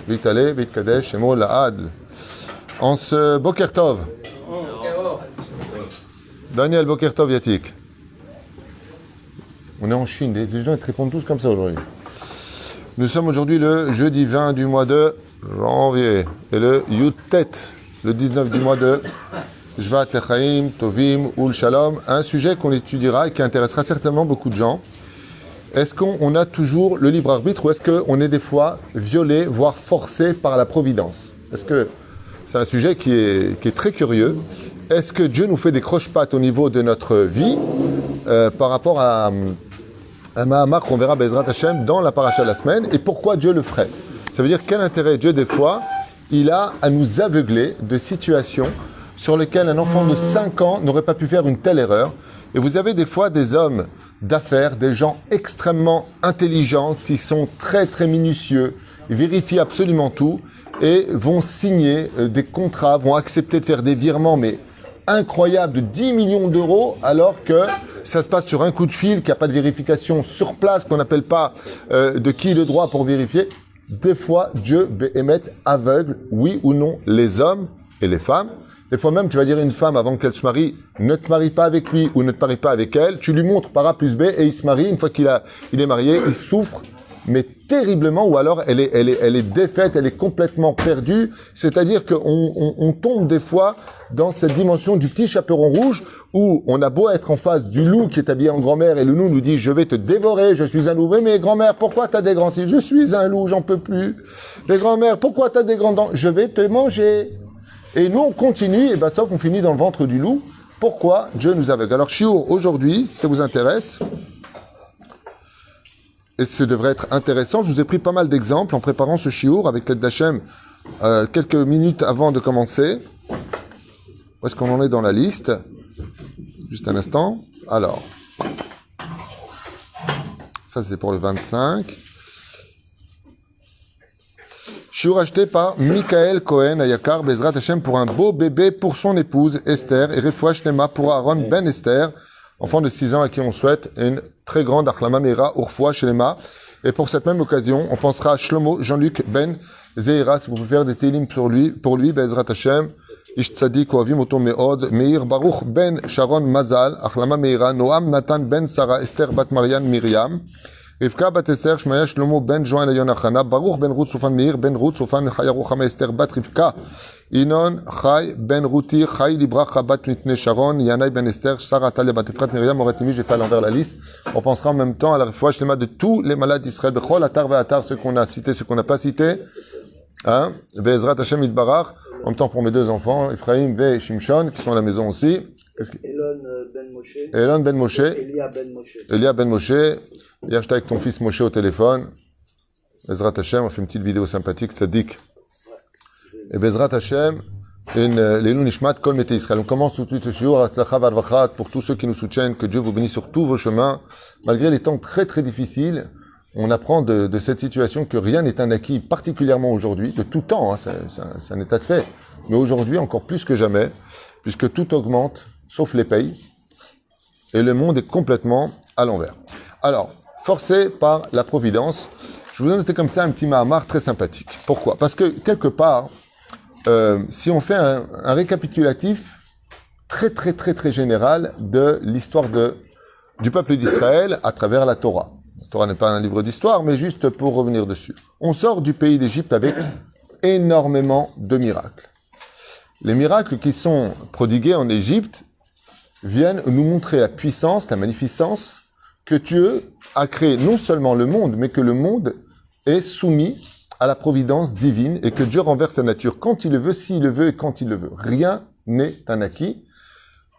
Vitale, Vitkadesh, Shemo, Laad. En ce Boker Tov. Daniel Boker Tov Yatik. On est en Chine, les gens ils te répondent tous comme ça aujourd'hui. Nous sommes aujourd'hui le jeudi 20 du mois de janvier et le Yutet, le 19 du mois de Shvat Lechaim, Tovim, Ul Shalom, un sujet qu'on étudiera et qui intéressera certainement beaucoup de gens. Est-ce qu'on a toujours le libre arbitre ou est-ce qu'on est des fois violé, voire forcé par la providence? Est-ce que c'est un sujet qui est très curieux? Est-ce que Dieu nous fait des croche-pattes au niveau de notre vie par rapport à un Mahamar qu'on verra Bezrat Hashem dans la paracha de la semaine, et pourquoi Dieu le ferait? Ça veut dire quel intérêt Dieu, des fois, il a à nous aveugler de situations sur lesquelles un enfant de 5 ans n'aurait pas pu faire une telle erreur. Et vous avez des fois des hommes d'affaires, des gens extrêmement intelligents, qui sont très très minutieux, ils vérifient absolument tout, et vont signer des contrats, vont accepter de faire des virements, mais incroyables, de 10 millions d'euros, alors que ça se passe sur un coup de fil, qu'il n'y a pas de vérification sur place, qu'on n'appelle pas de qui le droit pour vérifier. Des fois, Dieu émet aveugle, oui ou non, les hommes et les femmes. Des fois même, tu vas dire à une femme, avant qu'elle se marie, ne te marie pas avec lui ou ne te marie pas avec elle. Tu lui montres par A plus B et il se marie. Une fois qu'il est marié, il souffre, mais terriblement, ou alors elle est défaite, elle est complètement perdue. C'est-à-dire qu'on tombe des fois dans cette dimension du petit chaperon rouge où on a beau être en face du loup qui est habillé en grand-mère et le loup nous dit « Je vais te dévorer, je suis un loup. » « Mais grand-mère, pourquoi t'as des grands cils? Je suis un loup, j'en peux plus. » « Mais grand-mère, pourquoi t'as des grands dents? Je vais te manger. » Et nous, on continue, et sauf qu'on finit dans le ventre du loup. Pourquoi Dieu nous aveugle? Alors, Shiur, aujourd'hui, si ça vous intéresse, et ce devrait être intéressant, je vous ai pris pas mal d'exemples en préparant ce Shiur avec l'aide d'Hachem quelques minutes avant de commencer. Où est-ce qu'on en est dans la liste? Juste un instant. Alors, ça c'est pour le 25. Shiur acheté par Michael Cohen à Yakar Bezrat Hashem pour un beau bébé pour son épouse Esther et Refoua Shlema pour Aaron Ben Esther, enfant de 6 ans à qui on souhaite une très grande Achlama Meira Urfoua Shlema. Et pour cette même occasion, on pensera à Shlomo Jean-Luc Ben Zeira, si vous pouvez faire des télim pour lui, Bezrat Hashem, Ish Tzadik Oavim Oto Meod, Meir Baruch Ben Sharon Mazal, Achlama Meira, Noam Nathan Ben Sarah, Esther Bat Marianne Miriam, Rivka Bat Esther, Shmaya Shlomo Ben Joan Yonachana, Baruch Ben Ruth Sofan Meir, Ben Ruth Sofan Chayaruchama Esther Bat Rivka, Inon Chay Ben Ruti, Chay Libracha Bat Mitne Sharon, Yanai Ben Esther, Sarah Talia Bat Efrat Miriam, Moratimi, j'ai fait à l'envers la liste. On pensera en même temps à la refoua shlema de tous les malades d'Israël, Bechol Atar Ve'atar, ceux qu'on a cités, ceux qu'on n'a pas cités. Hein? Be'ezrat Hashem Yitbarach, en même temps pour mes 2 enfants, Ephraim et Shimshon, qui sont à la maison aussi. Elon Ben Moshe. Elia Ben Moshe. Hier, j'étais avec ton fils Moshe au téléphone. Bezrat Hashem, on fait une petite vidéo sympathique, Tzadik. Et Bezrat Hashem, Leilou Nishmat, Kol Mete Israël. On commence tout de suite ce shiur, Hatzlacha Varvachat, pour tous ceux qui nous soutiennent, que Dieu vous bénisse sur tous vos chemins. Malgré les temps très très difficiles, on apprend de cette situation que rien n'est un acquis, particulièrement aujourd'hui, de tout temps, hein, c'est un état de fait. Mais aujourd'hui, encore plus que jamais, puisque tout augmente, sauf les pays, et le monde est complètement à l'envers. Alors, forcé par la providence, je vous ai noté comme ça un petit mahamar très sympathique. Pourquoi? Parce que, quelque part, si on fait un récapitulatif très très très très général de l'histoire du peuple d'Israël à travers la Torah. La Torah n'est pas un livre d'histoire, mais juste pour revenir dessus. On sort du pays d'Égypte avec énormément de miracles. Les miracles qui sont prodigués en Égypte viennent nous montrer la puissance, la magnificence que Dieu a créé non seulement le monde, mais que le monde est soumis à la providence divine et que Dieu renverse sa nature quand il le veut, s'il le veut et quand il le veut. Rien n'est un acquis.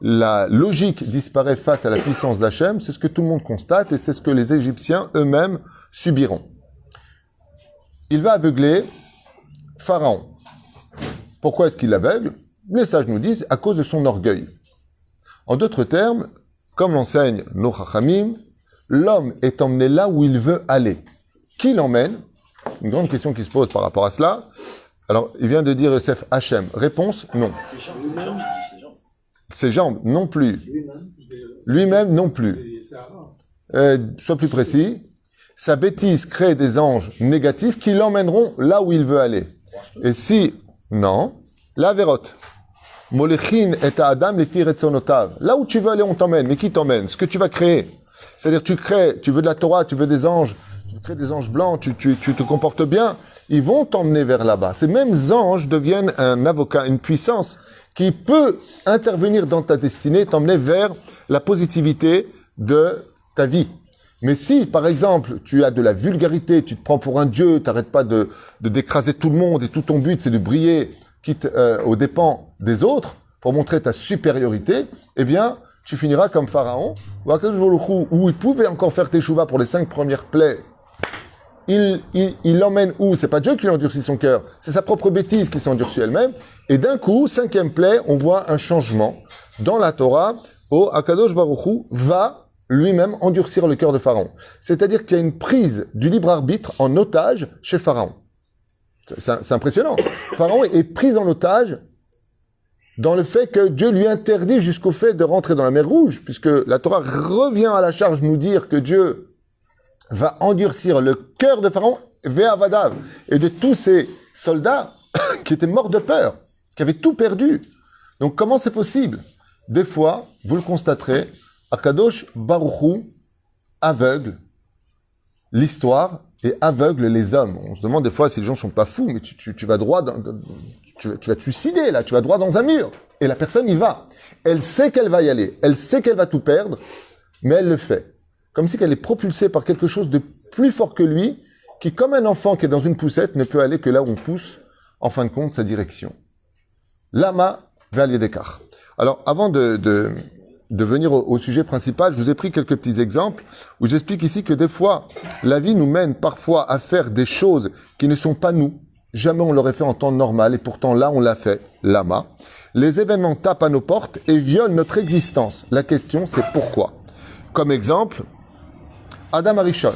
La logique disparaît face à la puissance d'Hachem, c'est ce que tout le monde constate et c'est ce que les Égyptiens eux-mêmes subiront. Il va aveugler Pharaon. Pourquoi est-ce qu'il l'aveugle? Les sages nous disent à cause de son orgueil. En d'autres termes, comme l'enseigne nos Chachamim, l'homme est emmené là où il veut aller. Qui l'emmène? Une grande question qui se pose par rapport à cela. Alors, il vient de dire Yosef Hachem. Réponse, non. Ses jambes, non plus. Lui-même, non plus. Sois plus précis. sa bêtise crée des anges négatifs qui l'emmèneront là où il veut aller. Et si, non, la vérote. Molechin et Adam les filles retsonotav. Là où tu veux aller, on t'emmène. Mais qui t'emmène? Ce que tu vas créer. C'est-à-dire, tu veux de la Torah, tu veux des anges, tu crées des anges blancs, tu te comportes bien. Ils vont t'emmener vers là-bas. Ces mêmes anges deviennent un avocat, une puissance qui peut intervenir dans ta destinée, t'emmener vers la positivité de ta vie. Mais si, par exemple, tu as de la vulgarité, tu te prends pour un dieu, tu n'arrêtes pas d'écraser tout le monde et tout ton but, c'est de briller, quitte aux dépens des autres, pour montrer ta supériorité, eh bien, tu finiras comme Pharaon, où il pouvait encore faire teshuva pour les 5 premières plaies. Il l'emmène où? C'est pas Dieu qui lui endurcit son cœur, c'est sa propre bêtise qui s'endurcit elle-même. Et d'un coup, 5e plaie, on voit un changement dans la Torah, où Akadosh Baruch Hu va lui-même endurcir le cœur de Pharaon. C'est-à-dire qu'il y a une prise du libre arbitre en otage chez Pharaon. C'est impressionnant. Pharaon est pris en otage dans le fait que Dieu lui interdit jusqu'au fait de rentrer dans la mer Rouge, puisque la Torah revient à la charge nous dire que Dieu va endurcir le cœur de Pharaon, Ve'avadav, et de tous ces soldats qui étaient morts de peur, qui avaient tout perdu. Donc comment c'est possible? Des fois, vous le constaterez, Akadosh Baruch Hu aveugle l'histoire et aveugle les hommes. On se demande des fois si les gens sont pas fous, mais tu vas droit tu vas te suicider là, tu vas droit dans un mur. Et la personne y va. Elle sait qu'elle va y aller, elle sait qu'elle va tout perdre, mais elle le fait. Comme si elle est propulsée par quelque chose de plus fort que lui, qui comme un enfant qui est dans une poussette, ne peut aller que là où on pousse, en fin de compte, sa direction. Lama vers l'Yedekar. Alors, avant de venir au sujet principal, je vous ai pris quelques petits exemples où j'explique ici que des fois, la vie nous mène parfois à faire des choses qui ne sont pas nous. Jamais on l'aurait fait en temps normal et pourtant là, on l'a fait. Lama. Les événements tapent à nos portes et violent notre existence. La question, c'est pourquoi? Comme exemple, Adam Arishon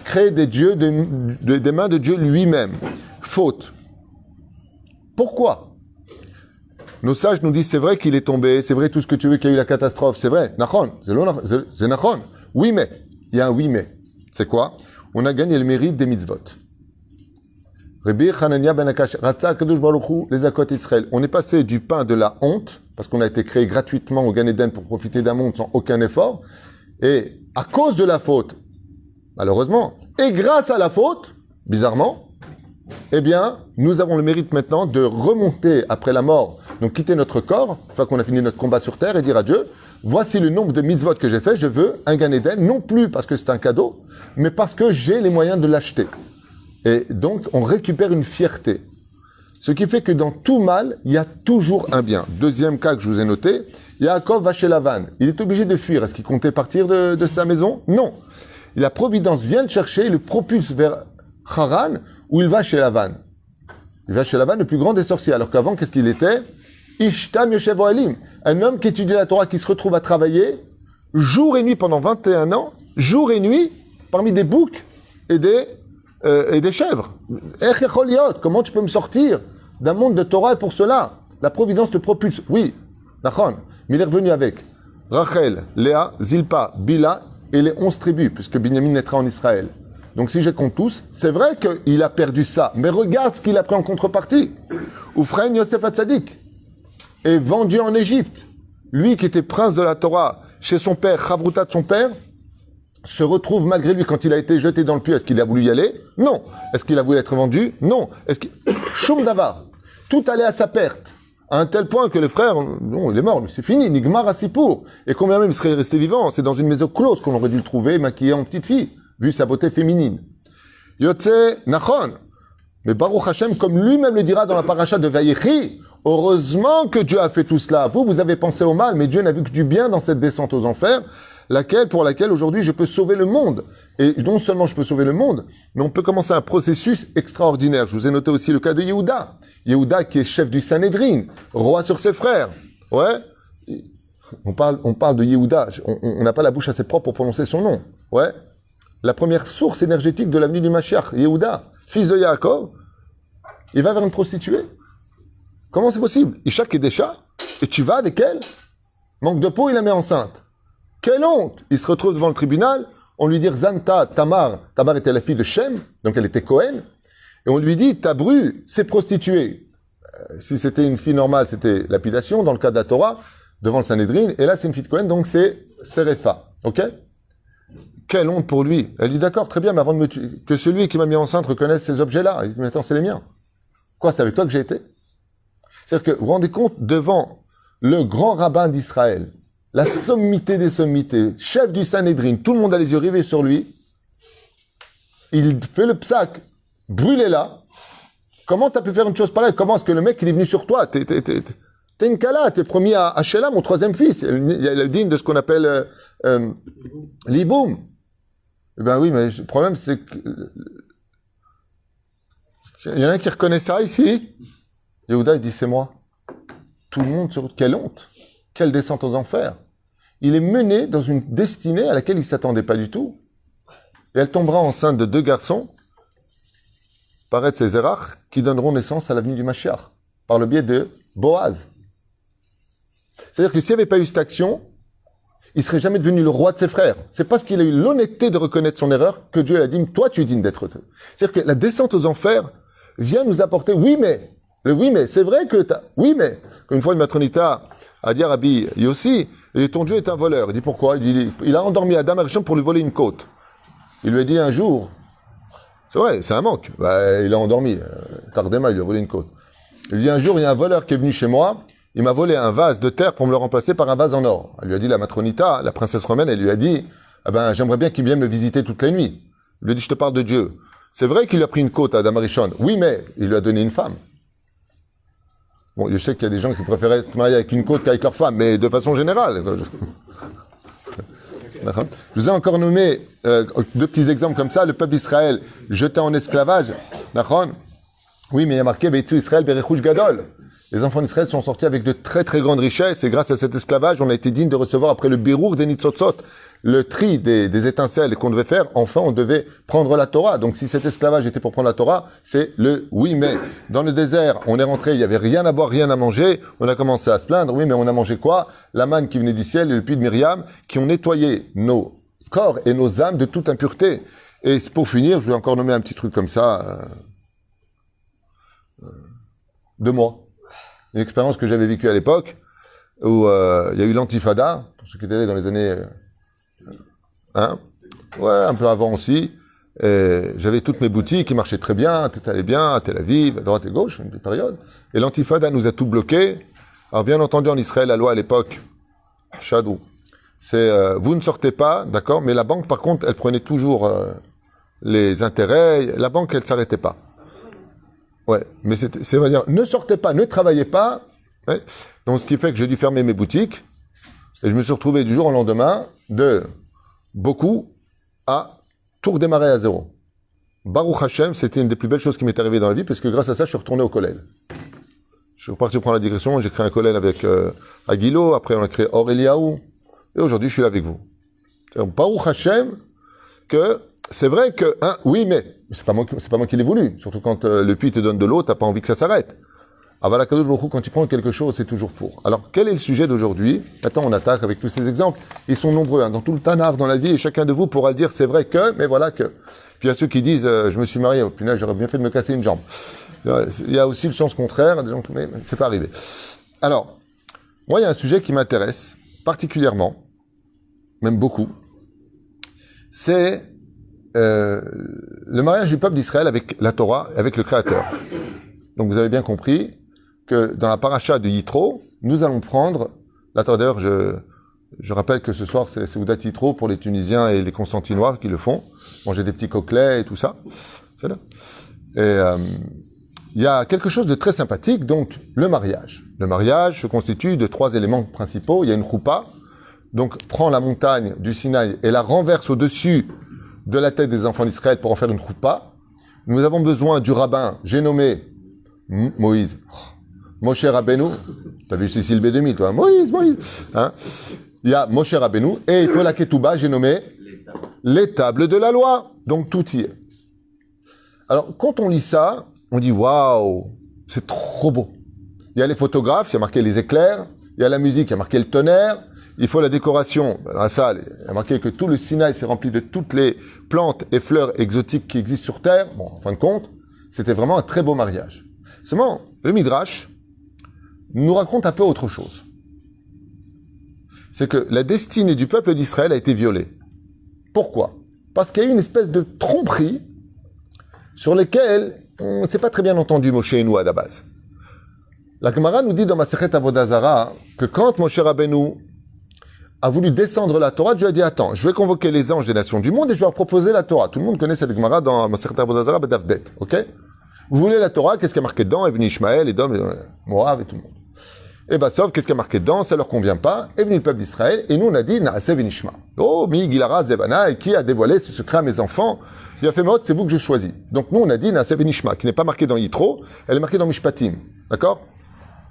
crée des dieux des mains de Dieu lui-même. Faute. Pourquoi? Nos sages nous disent, c'est vrai qu'il est tombé, c'est vrai tout ce que tu veux qu'il y a eu la catastrophe, c'est vrai, Nachon, c'est Nachon. Oui mais, il y a un oui mais. C'est quoi? On a gagné le mérite des mitzvot. Rabbi Hanania ben Akash, Ratza Kadosh Baruch Hu, les Akot Israël. On est passé du pain de la honte, parce qu'on a été créé gratuitement au Gan Eden pour profiter d'un monde sans aucun effort, et à cause de la faute, malheureusement, et grâce à la faute, bizarrement, eh bien, nous avons le mérite maintenant de remonter après la mort, donc quitter notre corps, une fois qu'on a fini notre combat sur terre, et dire à Dieu, voici le nombre de mitzvot que j'ai fait, je veux un Gan Eden, non plus parce que c'est un cadeau, mais parce que j'ai les moyens de l'acheter. Et donc, on récupère une fierté. Ce qui fait que dans tout mal, il y a toujours un bien. Deuxième cas que je vous ai noté, Yaakov va chez Lavan. Il est obligé de fuir. Est-ce qu'il comptait partir de sa maison? Non. La providence vient le chercher, il le propulse vers Haran, où il va chez Lavan. Il va chez Lavan, le plus grand des sorciers. Alors qu'avant, qu'est-ce qu'il était? Ishtam Yoshev Ohalim. Un homme qui étudie la Torah, qui se retrouve à travailler jour et nuit pendant 21 ans, jour et nuit, parmi des boucs et des chèvres. Comment tu peux me sortir d'un monde de Torah et pour cela? La providence te propulse. Oui, Nachon, mais il est revenu avec Rachel, Léa, Zilpa, Bila et les 11 tribus, puisque Binyamin naîtra en Israël. Donc si je compte tous, c'est vrai qu'il a perdu ça, mais regarde ce qu'il a pris en contrepartie. Oufren Yosef Hatzadik est vendu en Égypte. Lui qui était prince de la Torah chez son père, Chavruta de son père, se retrouve malgré lui quand il a été jeté dans le puits. Est-ce qu'il a voulu y aller? Non. Est-ce qu'il a voulu être vendu? Non. Est-ce qu'il... Choum Davar. Tout allait à sa perte. À un tel point que le frère, non, il est mort, c'est fini, Nigmar Asipour. Et combien même il serait resté vivant? C'est dans une maison close qu'on aurait dû le trouver, maquillé en petite fille, vu sa beauté féminine. Yotze Nachon. Mais Baruch Hashem, comme lui-même le dira dans la paracha de Vayechi, heureusement que Dieu a fait tout cela. Vous avez pensé au mal, mais Dieu n'a vu que du bien dans cette descente aux enfers, pour laquelle aujourd'hui je peux sauver le monde. Et non seulement je peux sauver le monde, mais on peut commencer un processus extraordinaire. Je vous ai noté aussi le cas de Yehuda. Yehuda qui est chef du Sanhédrin, roi sur ses frères. Ouais. On parle de Yehuda. On n'a pas la bouche assez propre pour prononcer son nom. Ouais. La première source énergétique de l'avenue du Mashiach, Yehuda, fils de Yaakov, il va vers une prostituée. Comment c'est possible? Ishak est des chats, et tu vas avec elle? Manque de peau, il la met enceinte. Quelle honte! Il se retrouve devant le tribunal. on lui dit Zanta, Tamar. Tamar était la fille de Shem, donc elle était Cohen. Et on lui dit, Tabru s'est prostituée. Si c'était une fille normale, c'était lapidation. Dans le cas de la Torah, devant le Sanhédrin. Et là, c'est une fille de Cohen, donc c'est Serefa. Ok? Quelle honte pour lui. Elle dit, d'accord, très bien, mais avant de me tuer, que celui qui m'a mis enceinte reconnaisse ces objets-là. Il dit, mais attends, c'est les miens. Quoi, c'est avec toi que j'ai été? C'est-à-dire que vous vous rendez compte, devant le grand rabbin d'Israël, la sommité des sommités, chef du Sanhédrin, tout le monde a les yeux rivés sur lui, il fait le psaque, brûlez-la. Comment t'as pu faire une chose pareille? Comment est-ce que le mec, il est venu sur toi? T'es une cala, t'es promis à Sheila, mon troisième fils. Il y a le digne de ce qu'on appelle l'iboum. Eh ben oui, mais le problème, c'est que... Il y en a un qui reconnaît ça ici. Yehuda, il dit, c'est moi. Tout le monde sur... Quelle honte. Quelle descente aux enfers. Il est mené dans une destinée à laquelle il ne s'attendait pas du tout. Et elle tombera enceinte de 2 garçons, Paretz et Zerach, qui donneront naissance à l'avenue du Mashiach, par le biais de Boaz. C'est-à-dire que s'il n'y avait pas eu cette action, il ne serait jamais devenu le roi de ses frères. C'est parce qu'il a eu l'honnêteté de reconnaître son erreur que Dieu a dit, toi tu es digne d'être. C'est-à-dire que la descente aux enfers vient nous apporter, oui mais, le oui mais, c'est vrai que t'as, oui mais, comme une fois une matronita a dit à Rabbi Yossi, et ton Dieu est un voleur. Il dit pourquoi? Il a endormi Adam Arishon pour lui voler une côte. Il lui a dit un jour, c'est vrai, c'est un manque. Bah, il a endormi. Tardema, il lui a volé une côte. Il lui dit un jour, il y a un voleur qui est venu chez moi, il m'a volé un vase de terre pour me le remplacer par un vase en or. Elle lui a dit, la matronita, la princesse romaine, elle lui a dit, ah ben, j'aimerais bien qu'il vienne me visiter toutes les nuits. Il lui a dit, je te parle de Dieu. C'est vrai qu'il lui a pris une côte à Adam Arishon. Oui, mais il lui a donné une femme. Bon, je sais qu'il y a des gens qui préféraient se marier avec une côte qu'avec leur femme, mais de façon générale. Je vous ai encore nommé 2 petits exemples comme ça. Le peuple d'Israël jeté en esclavage. Oui, mais il y a marqué Beitu Israël Berechouch Gadol. Les enfants d'Israël sont sortis avec de très très grandes richesses et grâce à cet esclavage, on a été digne de recevoir après le birour des Nitzotzot, le tri des étincelles qu'on devait faire. Enfin, on devait prendre la Torah. Donc, si cet esclavage était pour prendre la Torah, c'est le oui, mais. Dans le désert, on est rentré, il n'y avait rien à boire, rien à manger. On a commencé à se plaindre. Oui, mais on a mangé quoi? La manne qui venait du ciel et le puits de Myriam qui ont nettoyé nos corps et nos âmes de toute impureté. Et pour finir, je vais encore nommer un petit truc comme ça. 2 mois. Une expérience que j'avais vécue à l'époque où il y a eu l'Antifada, pour ceux qui étaient là dans les années... un peu avant aussi. J'avais toutes mes boutiques qui marchaient très bien, tout allait bien, à Tel Aviv, à droite et gauche, une période. Et l'Antifada nous a tout bloqué. Alors bien entendu, en Israël, la loi à l'époque, Shadou, c'est vous ne sortez pas, d'accord, mais la banque, par contre, elle prenait toujours les intérêts. La banque, elle ne s'arrêtait pas. Ouais, mais c'est, on va dire, ne sortez pas, ne travaillez pas. Ouais. Donc, ce qui fait que j'ai dû fermer mes boutiques. Et je me suis retrouvé du jour au lendemain de beaucoup à tout redémarrer à zéro. Baruch Hashem, c'était une des plus belles choses qui m'est arrivée dans la vie, parce que grâce à ça, je suis retourné au collège. Je suis reparti prendre la digression, j'ai créé un collège avec Aguilo, après on a créé Aureliaou, et aujourd'hui, je suis là avec vous. Baruch Hashem, que c'est vrai que, oui, mais c'est pas moi qui l'ai voulu. Surtout quand le puits te donne de l'eau, t'as pas envie que ça s'arrête. Aval HaKadosh Baruch Hu, quand il prend quelque chose, c'est toujours pour. Alors, quel est le sujet d'aujourd'hui? Attends, on attaque avec tous ces exemples. Ils sont nombreux, dans tout le Tanakh, dans la vie, et chacun de vous pourra le dire, c'est vrai que, mais voilà que. Puis il y a ceux qui disent, je me suis marié, au final, j'aurais bien fait de me casser une jambe. Il y a aussi le sens contraire, des gens, mais c'est pas arrivé. Alors, moi, il y a un sujet qui m'intéresse particulièrement, même beaucoup, c'est le mariage du peuple d'Israël avec la Torah, avec le Créateur. Donc vous avez bien compris que dans la paracha de Yitro, nous allons prendre la Torah. D'ailleurs, je rappelle que ce soir, c'est Seudat Yitro pour les Tunisiens et les Constantinois qui le font. Manger des petits coquelets et tout ça. C'est là. Et il y a quelque chose de très sympathique, donc le mariage. Le mariage se constitue de 3 éléments principaux. Il y a une choupa, donc prend la montagne du Sinaï et la renverse au-dessus de la tête des enfants d'Israël pour en faire une choupa. Nous avons besoin du rabbin, j'ai nommé Moïse. Moshe Rabbeinu. T'as vu Cécile B2000, toi? Moïse. Hein? Il y a Moshe Rabbeinu et il faut la Ketouba, j'ai nommé les tables de la loi. Donc tout y est. Alors, quand on lit ça, on dit waouh, c'est trop beau. Il y a les photographes, il y a marqué les éclairs. Il y a la musique, il y a marqué le tonnerre. il faut la décoration. Dans la salle, il y a marqué que tout le Sinaï s'est rempli de toutes les plantes et fleurs exotiques qui existent sur Terre. Bon, en fin de compte, c'était vraiment un très beau mariage. Seulement, le Midrash nous raconte un peu autre chose. C'est que la destinée du peuple d'Israël a été violée. Pourquoi? Parce qu'il y a eu une espèce de tromperie sur lesquelles on ne s'est pas très bien entendu Moshe et nous à la base. La Gemara nous dit dans Masechet Avodah Zarah que quand Moshe Rabbeinu a voulu descendre la Torah, Dieu a dit attends, je vais convoquer les anges des nations du monde et je vais leur proposer la Torah. Tout le monde connaît cette Gemara dans Masechet Avodah Zarah, B'Daf Bet, ok? Vous voulez la Torah, qu'est-ce qui est marqué dedans? Est venu Ishmaël, Edom, Moab et tout le monde. Et bah sauf, qu'est-ce qui est marqué dedans? Ça leur convient pas. Est venu le peuple d'Israël et nous on a dit Naaseh v'nishma. Oh, mi Gilara Zebana, et qui a dévoilé ce secret à mes enfants? Il a fait mode, c'est vous que je choisis. Donc nous on a dit Naaseh v'nishma, qui n'est pas marqué dans Yitro, elle est marquée dans Mishpatim. D'accord?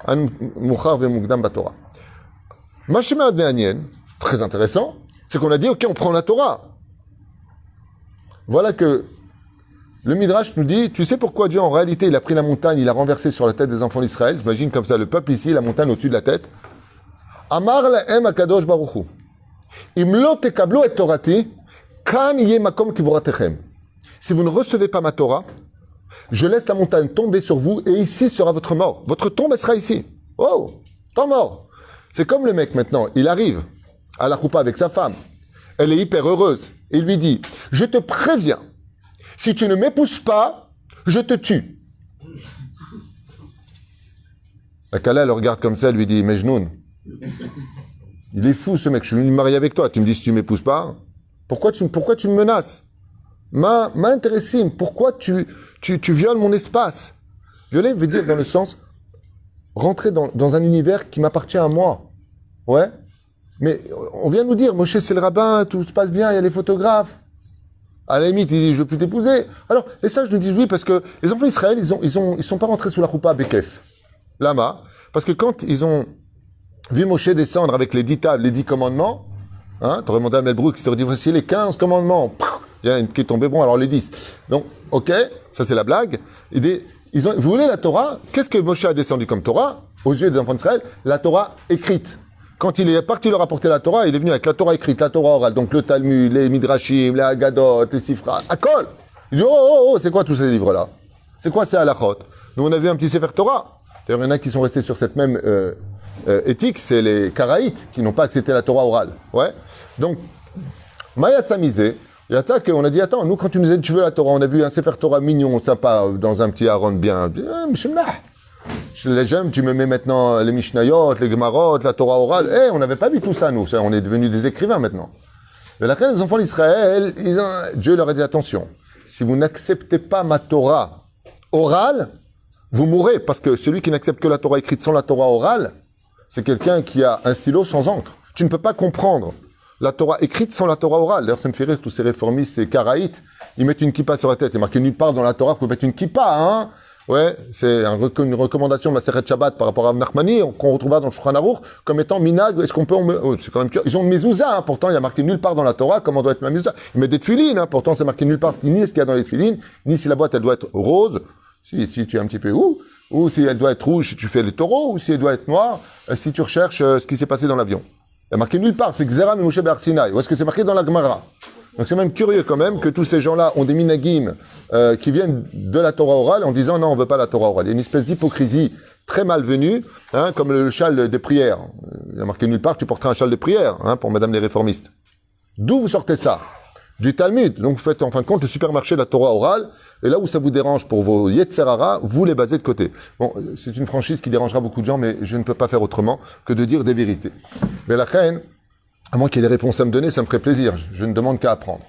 An Muchar ve'Mukdam Batorah. Mashema Admeanien, très intéressant, c'est qu'on a dit ok, on prend la Torah. Voilà que le Midrash nous dit, tu sais pourquoi Dieu en réalité il a pris la montagne, il a renversé sur la tête des enfants d'Israël. J'imagine comme ça le peuple ici, la montagne au-dessus de la tête. Amar lahem akadosh baruch hu. Im lo tekablu et torati, kan yeh makom kivuratechem. Si vous ne recevez pas ma Torah, je laisse la montagne tomber sur vous et ici sera votre mort. Votre tombe elle sera ici. Oh, temps mort. C'est comme le mec maintenant, il arrive à la choupa avec sa femme. Elle est hyper heureuse. Et il lui dit, je te préviens, si tu ne m'épouses pas, je te tue. La Kala, elle le regarde comme ça, elle lui dit, Mejnoun, il est fou ce mec, je suis venu me marier avec toi, tu me dis si tu ne m'épouses pas, pourquoi tu me menaces? Ma intéressime, pourquoi tu violes mon espace? Violer veut dire dans le sens, rentrer dans un univers qui m'appartient à moi. Ouais? Mais on vient nous dire, Moshe c'est le rabbin, tout se passe bien, il y a les photographes. À la limite, il dit, je veux plus t'épouser. Alors, les sages nous disent oui, parce que les enfants d'Israël, ils sont pas rentrés sous la choupa à Bekef. Lama. Parce que quand ils ont vu Moshe descendre avec les 10 tables, les 10 commandements, hein, t'aurais demandé à Mel Brooks, t'aurais dit, voici les 15 commandements. Il y a une qui est tombée, bon, alors les 10. Donc, ok, ça c'est la blague. Vous voulez la Torah? Qu'est-ce que Moshe a descendu comme Torah? Aux yeux des enfants d'Israël, la Torah écrite. Quand il est parti leur apporter la Torah, il est venu avec la Torah écrite, la Torah orale, donc le Talmud, les Midrashim, les Haggadot, les Sifra, à Kol. Il dit, oh, c'est quoi tous ces livres-là? C'est quoi ces halachot? Nous, on a vu un petit Sefer Torah. D'ailleurs, il y en a qui sont restés sur cette même éthique, c'est les Karaïtes, qui n'ont pas accepté la Torah orale. Ouais. Donc, Mayat Samizé, il y a ça qu'on a dit, attends, nous, quand tu nous as dit, tu veux la Torah, on a vu un Sefer Torah mignon, sympa, dans un petit Aaron bien. Je les j'aime, tu me mets maintenant les Mishnayot, les Gemarot, la Torah orale. On n'avait pas vu tout ça, nous. On est devenus des écrivains maintenant. Mais la les enfants d'Israël, Dieu leur a dit attention. Si vous n'acceptez pas ma Torah orale, vous mourrez. Parce que celui qui n'accepte que la Torah écrite sans la Torah orale, c'est quelqu'un qui a un stylo sans encre. Tu ne peux pas comprendre la Torah écrite sans la Torah orale. D'ailleurs, ça me fait rire, tous ces réformistes, ces karaïtes, ils mettent une kippa sur la tête. Il est marqué nulle part dans la Torah qu'on mettre une kippa, hein. Ouais, c'est une recommandation de Maseret Shabbat par rapport à Nachmani, qu'on retrouvera dans Shulchan Aruch, comme étant minag. Est-ce qu'on peut, c'est quand même, ils ont une mezouza, hein, pourtant il y a marqué nulle part dans la Torah comment doit être ma mezouza. Ils mettent des tefilines, hein, pourtant c'est marqué nulle part ni ce qu'il y a dans les tefilines, ni si la boîte elle doit être rose, si tu es un petit peu ou si elle doit être rouge si tu fais les taureaux, ou si elle doit être noire, si tu recherches ce qui s'est passé dans l'avion. Il y a marqué nulle part, c'est Xera Moshe Be'ar Sinai. Ou est-ce que c'est marqué dans la Gemara? Donc c'est même curieux quand même que tous ces gens-là ont des minagim qui viennent de la Torah orale en disant non, on veut pas la Torah orale. Il y a une espèce d'hypocrisie très malvenue, hein, comme le châle de prière. Il y a marqué nulle part que tu porteras un châle de prière, hein, pour Madame les réformistes. D'où vous sortez ça? Du Talmud. Donc vous faites en fin de compte le supermarché de la Torah orale, et là où ça vous dérange pour vos Yetzerara, vous les basez de côté. Bon, c'est une franchise qui dérangera beaucoup de gens, mais je ne peux pas faire autrement que de dire des vérités. Mais la reine, à moins qu'il y ait des réponses à me donner, ça me ferait plaisir. Je ne demande qu'à apprendre.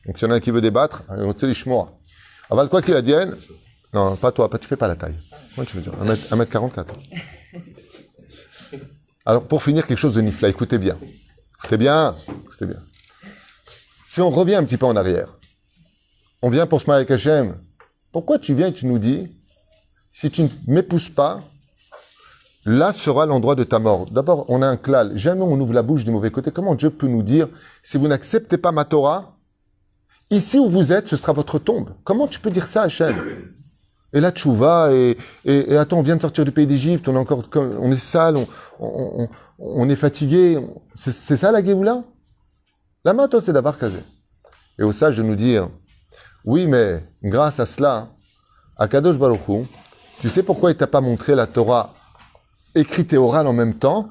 Donc, s'il y en a un qui veut débattre, c'est les chmois. Aval, quoi qu'il advienne, non, pas toi, tu fais pas la taille. Moi, tu veux dire 1m44. Alors, pour finir, quelque chose de nifla, écoutez bien. Écoutez bien. Si on revient un petit peu en arrière, on vient pour se marier avec Hachem. Pourquoi tu viens et tu nous dis, si tu ne m'épouses pas, là sera l'endroit de ta mort. D'abord, on a un klal. Jamais on ouvre la bouche du mauvais côté. Comment Dieu peut nous dire, si vous n'acceptez pas ma Torah, ici où vous êtes, ce sera votre tombe. Comment tu peux dire ça, Hachem? Et la tchouva, et attends, on vient de sortir du pays d'Égypte, on est sale, on est fatigué. C'est ça la Géoula? La main, toi, c'est d'avoir casé. Et au sage de nous dire, oui, mais grâce à cela, à Kadosh Baruch Hu, tu sais pourquoi il t'a pas montré la Torah écrite et orale en même temps?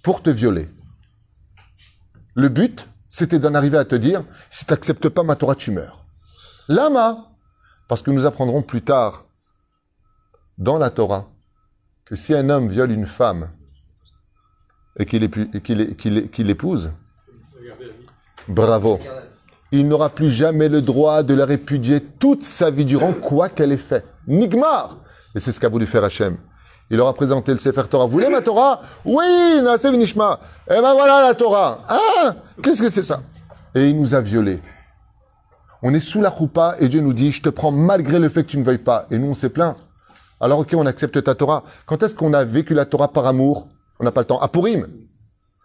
Pour te violer. Le but, c'était d'en arriver à te dire, si tu n'acceptes pas ma Torah, tu meurs. Lama, parce que nous apprendrons plus tard dans la Torah que si un homme viole une femme et qu'il l'épouse, bravo, il n'aura plus jamais le droit de la répudier toute sa vie durant, quoi qu'elle ait fait. Nigmar. Et c'est ce qu'a voulu faire Hachem. Il leur a présenté le Sefer Torah. Vous voulez ma Torah? Oui, Naaseh V'Nishma. Eh ben voilà la Torah. Ah, qu'est-ce que c'est ça? Et il nous a violés. On est sous la choupa et Dieu nous dit, je te prends malgré le fait que tu ne veuilles pas. Et nous, on s'est plaint. Alors, ok, on accepte ta Torah. Quand est-ce qu'on a vécu la Torah par amour? On n'a pas le temps. À Purim.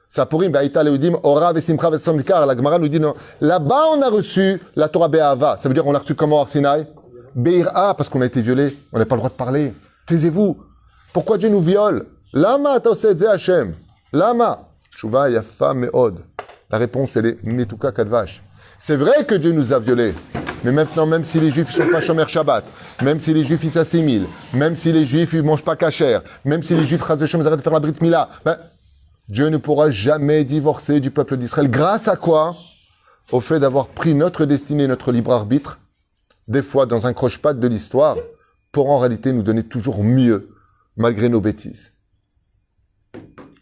C'est à Purim. Ba'ita Leodim, Ora Vesimcha Vesamlikar. La Gemara nous dit non. Là-bas, on a reçu la Torah Be'ava. Ça veut dire, on l'a reçu comment, Arsinaï? Be'ira, parce qu'on a été violé. On n'a pas le droit de parler. Taisez-vous. Pourquoi Dieu nous viole? Lama ta'oseh Hashem. Lama. Tshuva yafa me'od. La réponse, elle est Metuka Kadvash. C'est vrai que Dieu nous a violés. Mais maintenant, même si les Juifs ne sont pas Shomer Shabbat, même si les Juifs ils s'assimilent, même si les Juifs ils mangent pas kasher, même si les Juifs Chaz v'Shem arrêtent de faire la Brit Mila, Dieu ne pourra jamais divorcer du peuple d'Israël. Grâce à quoi? Au fait d'avoir pris notre destinée, notre libre arbitre, des fois dans un croche-patte de l'histoire, pour en réalité nous donner toujours mieux, malgré nos bêtises.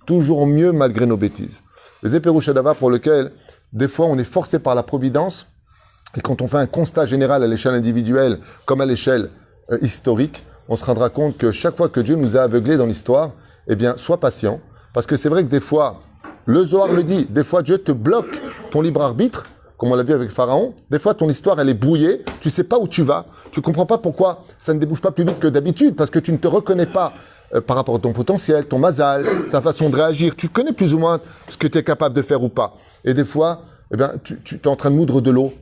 Toujours mieux malgré nos bêtises. Les Éperouch Adava pour lequel, des fois, on est forcé par la providence, et quand on fait un constat général à l'échelle individuelle, comme à l'échelle historique, on se rendra compte que chaque fois que Dieu nous a aveuglés dans l'histoire, eh bien, sois patient, parce que c'est vrai que des fois, le Zohar le dit, des fois Dieu te bloque ton libre arbitre, comme on l'a vu avec Pharaon. Des fois, ton histoire, elle est brouillée, tu sais pas où tu vas, tu comprends pas pourquoi ça ne débouche pas plus vite que d'habitude, parce que tu ne te reconnais pas par rapport à ton potentiel, ton mazal, ta façon de réagir. Tu connais plus ou moins ce que tu es capable de faire ou pas. Et des fois, eh bien, tu es en train de moudre de l'eau.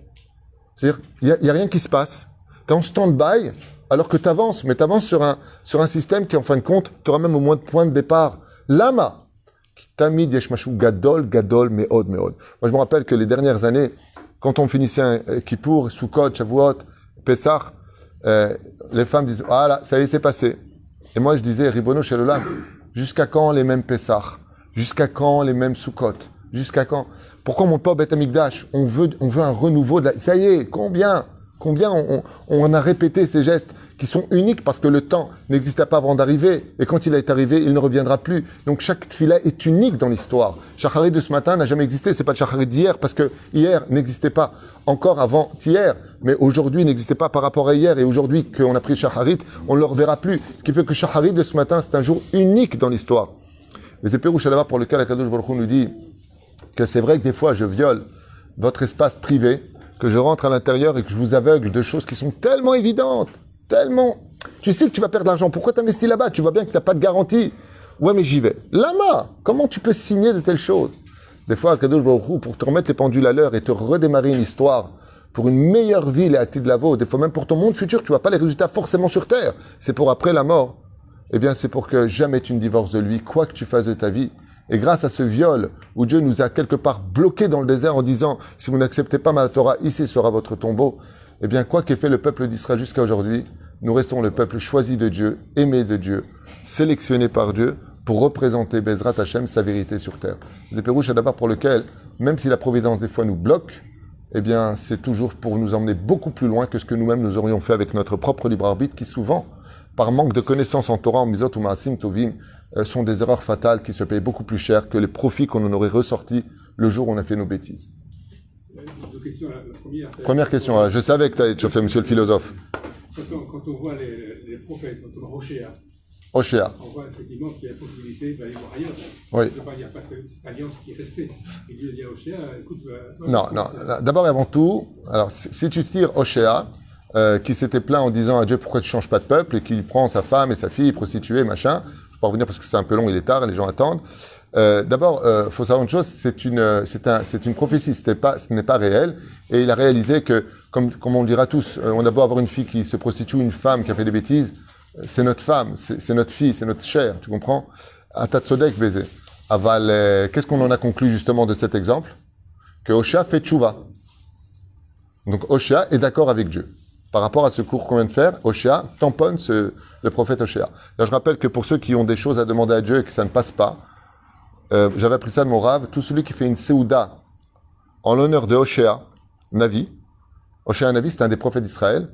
C'est-à-dire, il n'y a rien qui se passe. Tu es en stand-by, alors que tu avances, mais tu avances sur un système qui, en fin de compte, tu auras même au moins de point de départ. Lama, Tamid Yeshmashu Gadol, Gadol, Meod, Meod. Moi, je me rappelle que les dernières années, quand on finissait un Kippour, Sukkot, Shavuot, Pessah, les femmes disaient, ah là, ça y est, c'est passé. Et moi, je disais, Ribono Shel Olam, jusqu'à quand les mêmes Pessah? Jusqu'à quand les mêmes Sukkot? Jusqu'à quand? Pourquoi on monte pas au Beth Amikdash? On veut un renouveau de la... Ça y est, combien on a répété ces gestes qui sont uniques parce que le temps n'existait pas avant d'arriver. Et quand il est arrivé, il ne reviendra plus. Donc chaque tefila est unique dans l'histoire. Shacharit de ce matin n'a jamais existé. C'est pas le Shacharit d'hier parce que hier n'existait pas encore avant hier. Mais aujourd'hui n'existait pas par rapport à hier. Et aujourd'hui qu'on a pris Shacharit, on ne le reverra plus. Ce qui fait que Shacharit de ce matin, c'est un jour unique dans l'histoire. Les Éperouch Adava pour lequel Akadosh Baruch Hu nous dit que c'est vrai que des fois je viole votre espace privé, que je rentre à l'intérieur et que je vous aveugle de choses qui sont tellement évidentes, tellement... Tu sais que tu vas perdre de l'argent, pourquoi t'investis là-bas? Tu vois bien que tu n'as pas de garantie. Ouais, mais j'y vais. Lama, comment tu peux signer de telles choses? Des fois, Akadosh Baruch Hu, pour te remettre les pendules à l'heure et te redémarrer une histoire pour une meilleure vie, les Atid Lavo, des fois même pour ton monde futur, tu vois pas les résultats forcément sur terre. C'est pour après la mort. Eh bien, c'est pour que jamais tu ne divorces de lui, quoi que tu fasses de ta vie. Et grâce à ce viol, où Dieu nous a quelque part bloqués dans le désert en disant « Si vous n'acceptez pas ma Torah, ici sera votre tombeau », eh bien, quoi qu'ait fait le peuple d'Israël jusqu'à aujourd'hui, nous restons le peuple choisi de Dieu, aimé de Dieu, sélectionné par Dieu pour représenter Bezrat Hashem, sa vérité sur terre. C'est Pérouche d'abord pour lequel, même si la providence des fois nous bloque, eh bien, c'est toujours pour nous emmener beaucoup plus loin que ce que nous-mêmes nous aurions fait avec notre propre libre arbitre qui souvent, par manque de connaissances en Torah, en Mizot ou Maasim Tovim, sont des erreurs fatales qui se payent beaucoup plus cher que les profits qu'on en aurait ressortis le jour où on a fait nos bêtises. Deux questions. La première question, je savais que tu allais chauffer, monsieur le philosophe. Quand on voit les prophètes, quand on voit Oshéa, on voit effectivement qu'il y a la possibilité d'aller voir ailleurs. Oui. Il n'y a pas cette alliance qui est restée. Et Dieu dit à Oshéa, écoute... Non. D'abord et avant tout, alors si tu tires Oshéa, qui s'était plaint en disant à Dieu pourquoi tu ne changes pas de peuple et qu'il prend sa femme et sa fille prostituée, machin... Je ne vais pas revenir parce que c'est un peu long, il est tard, les gens attendent. D'abord, faut savoir une chose, c'est une prophétie, ce n'est pas réel. Et il a réalisé que, comme on le dira tous, on a beau avoir une fille qui se prostitue, une femme qui a fait des bêtises, c'est notre femme, c'est notre fille, c'est notre chair, tu comprends? Atatsodek baiser. Aval, qu'est-ce qu'on en a conclu justement de cet exemple? Que Oshéa fait tchouva. Donc Oshéa est d'accord avec Dieu. Par rapport à ce cours qu'on vient de faire, Oshéa tamponne le prophète Oshéa. Là, je rappelle que pour ceux qui ont des choses à demander à Dieu et que ça ne passe pas, j'avais appris ça de mon rave, tout celui qui fait une séouda en l'honneur de Oshéa, Navi, Oshéa Navi, c'est un des prophètes d'Israël,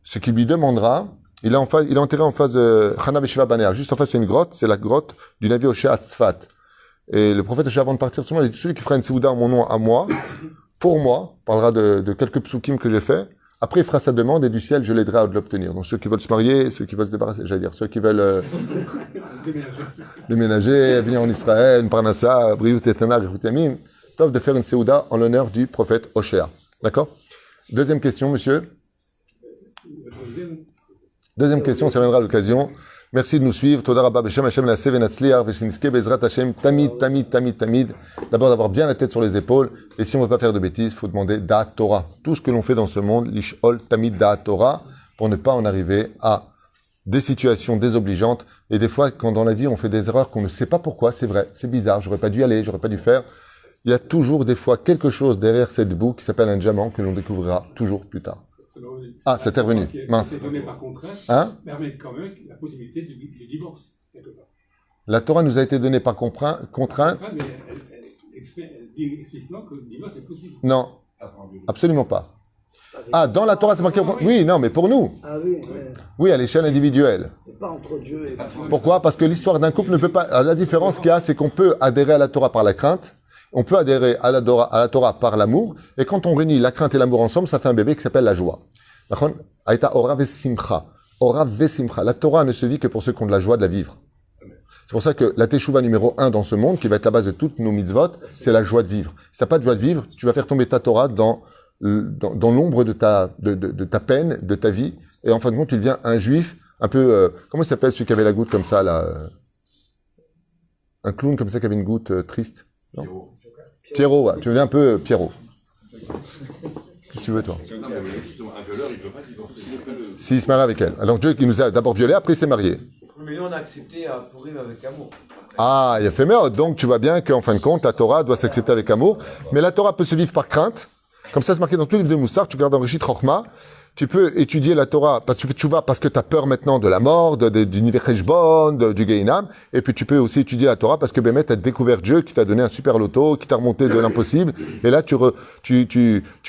ce qui lui demandera, il est enterré en face de Chana Beshiva Banéa, juste en face c'est une grotte, c'est la grotte du Navi Oshéa à Tzfat. Et le prophète Oshéa, avant de partir, il dit, celui qui fera une séouda en mon nom à moi, pour moi, parlera de quelques psukim que j'ai fait. Après, il fera sa demande et du ciel, je l'aiderai à l'obtenir. Donc, ceux qui veulent se marier, ceux qui veulent se débarrasser, j'allais dire, ceux qui veulent déménager, venir en Israël, une parnassa, briut etana, briut yamim, top de faire une séouda en l'honneur du prophète Oshéa. D'accord? Deuxième question, monsieur. Deuxième question, ça viendra à l'occasion. Merci de nous suivre. Toda rabba b'shem Hashem na'aseh v'natzliach v'shinizkeh be'ezrat Hashem tamid, tamid, tamid, tamid. D'abord d'avoir bien la tête sur les épaules. Et si on ne veut pas faire de bêtises, il faut demander da'at Torah. Tout ce que l'on fait dans ce monde, lish'ol tamid da'at Torah, pour ne pas en arriver à des situations désobligeantes. Et des fois, quand dans la vie on fait des erreurs qu'on ne sait pas pourquoi, c'est vrai, c'est bizarre, j'aurais pas dû y aller, j'aurais pas dû faire. Il y a toujours des fois quelque chose derrière cette boue qui s'appelle un diamant que l'on découvrira toujours plus tard. Ah, c'est revenu. Mince. C'est donné par contrainte, permet quand même la possibilité du divorce, quelque part. La Torah nous a été donnée par contrainte. Mais elle dit explicitement que le divorce est possible. Non, absolument pas. Ah, dans la Torah, c'est marqué. Oui, non, mais pour nous. Ah oui, Oui, à l'échelle individuelle. c'est pas entre Dieu et... Pourquoi? Parce que l'histoire d'un couple ne peut pas. Alors, la différence qu'il y a, c'est qu'on peut adhérer à la Torah par la crainte. On peut adhérer à la Torah par l'amour, et quand on réunit la crainte et l'amour ensemble, ça fait un bébé qui s'appelle la joie. Aïta ora vesimcha. Ora vesimcha. La Torah ne se vit que pour ceux qui ont de la joie de la vivre. C'est pour ça que la teshuva numéro 1 dans ce monde, qui va être la base de toutes nos mitzvot, c'est la joie de vivre. Si t'as pas de joie de vivre, tu vas faire tomber ta Torah dans l'ombre de ta peine, de ta vie, et en fin de compte, tu deviens un juif, un peu, comment il s'appelle celui qui avait la goutte comme ça, là, un clown comme ça qui avait une goutte triste. Non? Pierrot, ouais. Tu deviens un peu Pierrot. Qu'est-ce que tu veux, toi? Un violeur, il ne peut pas divorcer. S'il se marie avec elle. Alors Dieu qui nous a d'abord violés, après il s'est marié. Mais nous, on a accepté à pourrir avec amour. Ah, il y a fait merde. Donc tu vois bien qu'en fin de compte, la Torah doit s'accepter avec amour. Mais la Torah peut se vivre par crainte. Comme ça, c'est marqué dans tous les livres de Moussar. Tu regardes dans Rishit Chochma. Tu peux étudier la Torah parce que tu fais tchouva parce que tu as peur maintenant de la mort, du Nivecheshbon, du Gehinam. Et puis tu peux aussi étudier la Torah parce que Bémet tu as découvert Dieu qui t'a donné un super loto, qui t'a remonté de l'impossible. Et là, tu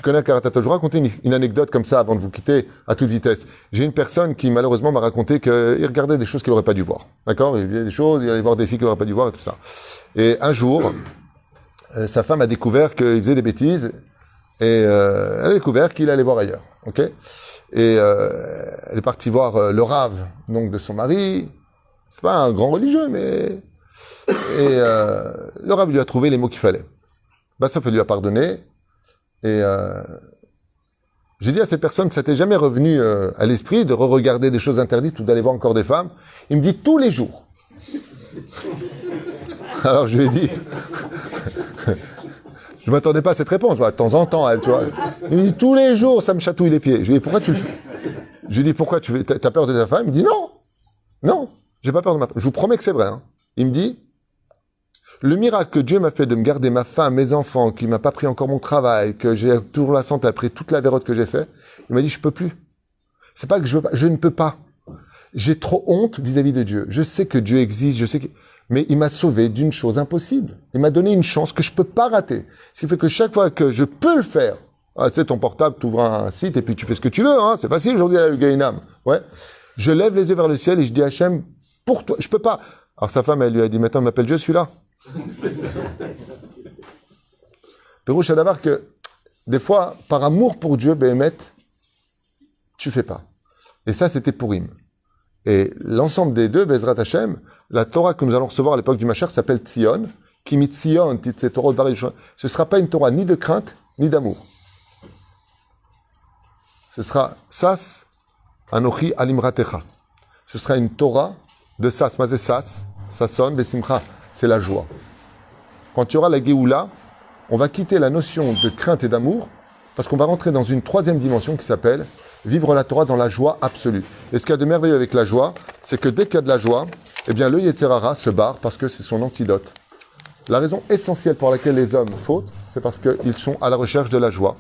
connais Karatatol. Je vous raconter une anecdote comme ça avant de vous quitter à toute vitesse. J'ai une personne qui malheureusement m'a raconté qu'il regardait des choses qu'il n'aurait pas dû voir. D'accord? Il y a des choses, il allait voir des filles qu'il n'aurait pas dû voir et tout ça. Et un jour, sa femme a découvert qu'il faisait des bêtises. Et elle a découvert qu'il allait voir ailleurs, ok? Et elle est partie voir le rave donc de son mari. C'est pas un grand religieux, mais le rave lui a trouvé les mots qu'il fallait. Bassof lui a pardonné. Et j'ai dit à ces personnes que ça t'est jamais revenu à l'esprit de re-regarder des choses interdites ou d'aller voir encore des femmes. Il me dit tous les jours. Alors je lui ai dit. Je m'attendais pas à cette réponse, de temps en temps, elle, tu vois. Il me dit, tous les jours, ça me chatouille les pieds. Je lui ai dit, pourquoi tu le fais? Je lui ai dit, pourquoi tu fais, t'as peur de ta femme? Il me dit, non, j'ai pas peur de ma femme. Je vous promets que c'est vrai, hein. Il me dit, le miracle que Dieu m'a fait de me garder ma femme, mes enfants, qu'il m'a pas pris encore mon travail, que j'ai toujours la santé après toute la vérote que j'ai fait, il m'a dit, je peux plus. C'est pas que je veux pas, je ne peux pas. J'ai trop honte vis-à-vis de Dieu. Je sais que Dieu existe, je sais que... Mais il m'a sauvé d'une chose impossible. Il m'a donné une chance que je peux pas rater. Ce qui fait que chaque fois que je peux le faire, tu sais, ton portable, tu ouvres un site et puis tu fais ce que tu veux, hein. C'est facile aujourd'hui à le Gehinam. Ouais. Je lève les yeux vers le ciel et je dis à Hachem, pour toi, je peux pas. Alors sa femme, elle lui a dit, maintenant, m'appelle Dieu, celui-là. Pérouche à d'avoir que, des fois, par amour pour Dieu, Béhémet, tu fais pas. Et ça, c'était Pourim. Et l'ensemble des deux, Bezrat Hashem, la Torah que nous allons recevoir à l'époque du Mashiach s'appelle Tzion, qui mit Tzion, Titse Torah de ce ne sera pas une Torah ni de crainte, ni d'amour. Ce sera Sas, Anochi Alimratecha. Ce sera une Torah de Sas, Mazé Sas, Sasson, Vesimcha. C'est la joie. quand tu auras la Géoula, on va quitter la notion de crainte et d'amour, parce qu'on va rentrer dans une troisième dimension qui s'appelle vivre la Torah dans la joie absolue. Et ce qu'il y a de merveilleux avec la joie, c'est que dès qu'il y a de la joie, eh bien le Yetzer Hara se barre parce que c'est son antidote. La raison essentielle pour laquelle les hommes fautent, c'est parce qu'ils sont à la recherche de la joie.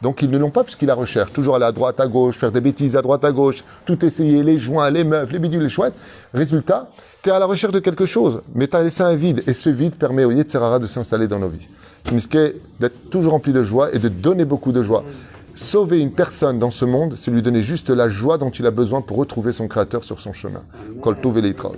Donc ils ne l'ont pas puisqu'ils la recherchent. Toujours aller à droite, à gauche, faire des bêtises à droite, à gauche, tout essayer, les joints, les meufs, les bidules, les chouettes. Résultat, tu es à la recherche de quelque chose, mais tu as laissé un vide. Et ce vide permet au Yetzer Hara de s'installer dans nos vies. D'être toujours rempli de joie et de donner beaucoup de joie. Sauver une personne dans ce monde, c'est lui donner juste la joie dont il a besoin pour retrouver son Créateur sur son chemin. Kol Tov et Leitra.